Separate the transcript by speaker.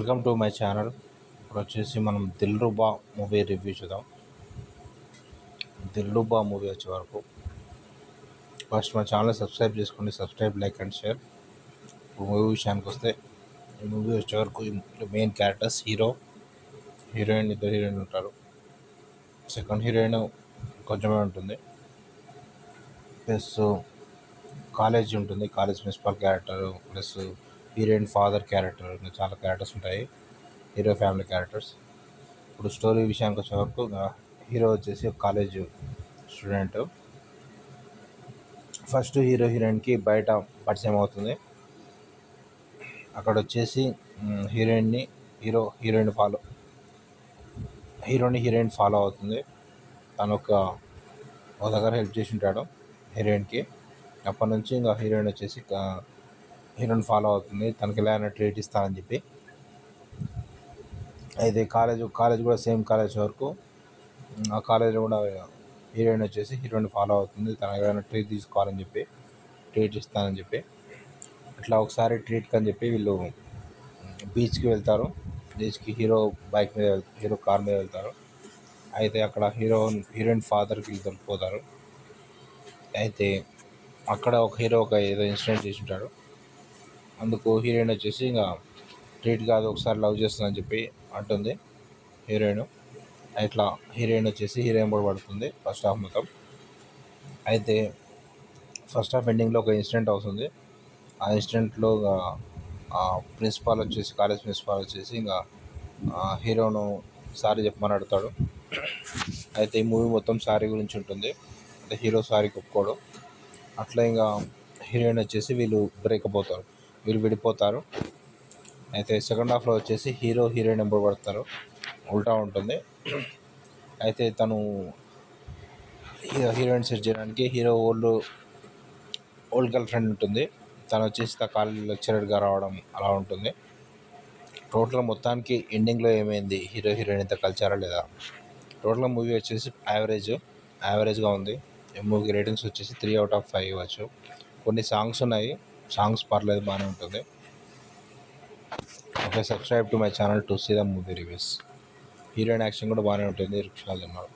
Speaker 1: Welcome to my channel. ఇప్పుడు వచ్చేసి మనం దిల్రుబా మూవీ రివ్యూ చూద్దాం. దిల్రుబా మూవీ వచ్చే వరకు ఫస్ట్ మా ఛానల్ సబ్స్క్రైబ్ చేసుకోండి. Subscribe, like and share. ఇప్పుడు మూవీ విషయానికి వస్తే, ఈ మూవీ వచ్చే వరకు మెయిన్ క్యారెక్టర్స్ హీరోయిన్, ఇద్దరు హీరోయిన్ ఉంటారు. సెకండ్ హీరోయిన్ కొంచెమే ఉంటుంది. ప్లస్ కాలేజ్ ఉంటుంది, college principal character, plus heroine father character, ఇంకా చాలా క్యారెక్టర్స్ ఉంటాయి, హీరో ఫ్యామిలీ క్యారెక్టర్స్. ఇప్పుడు స్టోరీ విషయానికి వచ్చే వరకు హీరో వచ్చేసి ఒక కాలేజ్ స్టూడెంట్. ఫస్ట్ హీరో హీరోయిన్కి బయట పరిచయం అవుతుంది. అక్కడ వచ్చేసి హీరోయిన్ ఫాలో అవుతుంది. తను ఒక దగ్గర హెల్ప్ చేసి ఉంటాడు హీరోయిన్కి. అప్పటి నుంచి ఇంకా హీరోయిన్ వచ్చేసి హీరోయిన్ ఫాలో అవుతుంది, తనకి ఎలా అయినా ట్రీట్ ఇస్తానని చెప్పి. అయితే కాలేజ్ కూడా సేమ్ కాలేజ్ వరకు ఆ కాలేజ్లో కూడా హీరోయిన్ వచ్చేసి హీరోయిన్ ఫాలో అవుతుంది, తనకి ఏదైనా ట్రీట్ తీసుకోవాలని చెప్పి, ట్రీట్ ఇస్తానని చెప్పి. అట్లా ఒకసారి ట్రీట్కి అని చెప్పి వీళ్ళు బీచ్కి వెళ్తారు. బీచ్కి హీరో కార్ మీద వెళ్తారు. అయితే అక్కడ హీరోయిన్ ఫాదర్కి ఇద్దరు పోతారు. అయితే అక్కడ ఒక ఏదో ఇన్సిడెంట్ చేసి ఉంటాడు. అందుకు హీరోయిన్ వచ్చేసి ఇంకా ట్రీట్ కాదు, ఒకసారి లవ్ చేస్తుందని చెప్పి అంటుంది హీరోయిన్. ఇట్లా హీరోయిన్ వచ్చేసి హీరోయిన్ కూడా పడుతుంది ఫస్ట్ హాఫ్ మొత్తం. అయితే ఫస్ట్ హాఫ్ ఎండింగ్లో ఒక ఇన్సిడెంట్ అవుతుంది. ఆ ఇన్సిడెంట్లో కాలేజ్ ప్రిన్సిపాల్ వచ్చేసి ఇంకా హీరోను సారీ చెప్పమని అడుగుతాడు. అయితే ఈ మూవీ మొత్తం సారీ గురించి ఉంటుంది. అంటే హీరో సారీకి ఒప్పుకోడు. అట్లా ఇంకా హీరోయిన్ వచ్చేసి వీళ్ళు విడిపోతారు. అయితే సెకండ్ హాఫ్లో వచ్చేసి హీరోయిన్ నెంబర్ పడతారు, ఉల్టా ఉంటుంది. అయితే తను హీరోయిన్ సెట్ చేయడానికి ఓల్డ్ గర్ల్ ఫ్రెండ్ ఉంటుంది. తను వచ్చేసి కాలేజ్ లెక్చరర్గా రావడం అలా ఉంటుంది. టోటల్ మొత్తానికి ఎండింగ్లో ఏమైంది, హీరోయిన్ ఇంత కలిసారా లేదా. టోటల్గా మూవీ వచ్చేసి యావరేజ్గా ఉంది. ఈ మూవీకి రేటింగ్స్ వచ్చేసి 3/5 ఇవ్వచ్చు. కొన్ని సాంగ్స్ ఉన్నాయి, సాంగ్స్ పర్లేదు, బాగానే ఉంటుంది. Okay, subscribe to my channel to see the movie reviews. Heroine action కూడా బాగానే ఉంటుంది, రిక్షా జన్నాడు.